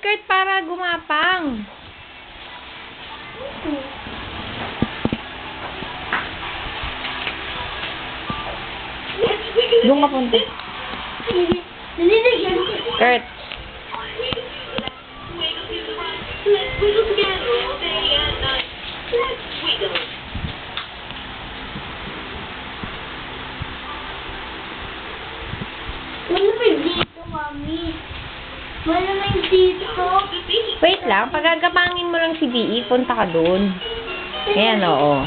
Kurt, para gumapang. Doon ka punta. Kurt. Wala may dito, mami. Wala may dito. Wait lang, pagagapangin mo lang si BE, punta ka doon. Ayan, oo.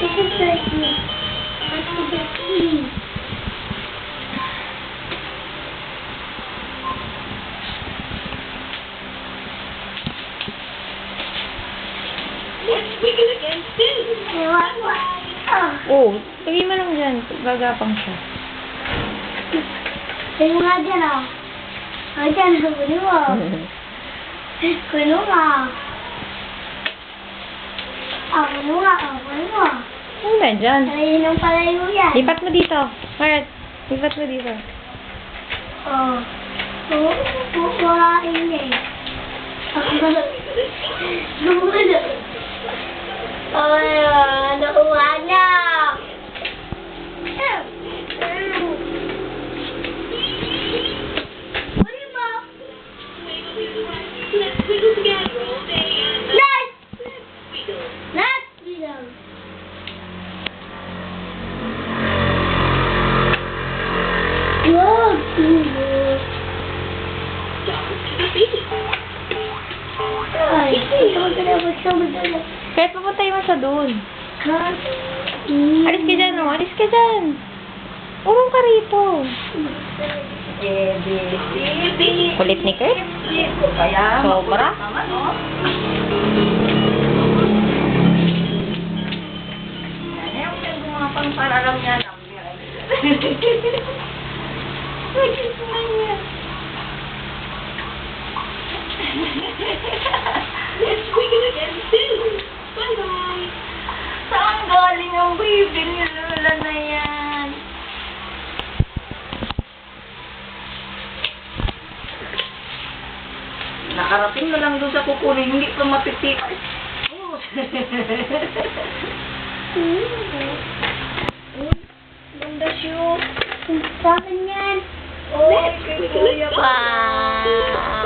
This is me. That's the key. Let's wiggle again soon. Oh, lagay mo lang dyan. Gagapang siya. Tingnan mo nga dyan, oh. Oh, dyan, huli mo. Kulo nga. Oh, kulo nga, oh, kulo mo. Ano ba dyan? Palayo ng palayo yan. Lipat mo dito. Kurt, lipat mo dito. Oh. Kukuhain niya eh. Gumano. Oh, nakuha niya. Huli mo. Let's wiggle together all day and night. Let's Wiggle. wiggle. Whoa, wiggle. Dance to the beat. Ay, ito mo dala. Kurt, papuntay mo siya doon. Alis ka dyan, oh. Alis ka dyan. Urong ka rito. A, B, C, D. Kulit ni Kurt. Kaya, Sobra. naman, oh. Ayaw siya gumapang para lang yan. Let's wiggle again soon. Bye-bye. Saan galing ang baby ni Lola na yan? Nakarating na lang doon sa kukunin, hindi pa mapitipan. Ganda siya. Sa akin yan. Let's wiggle again. Wow.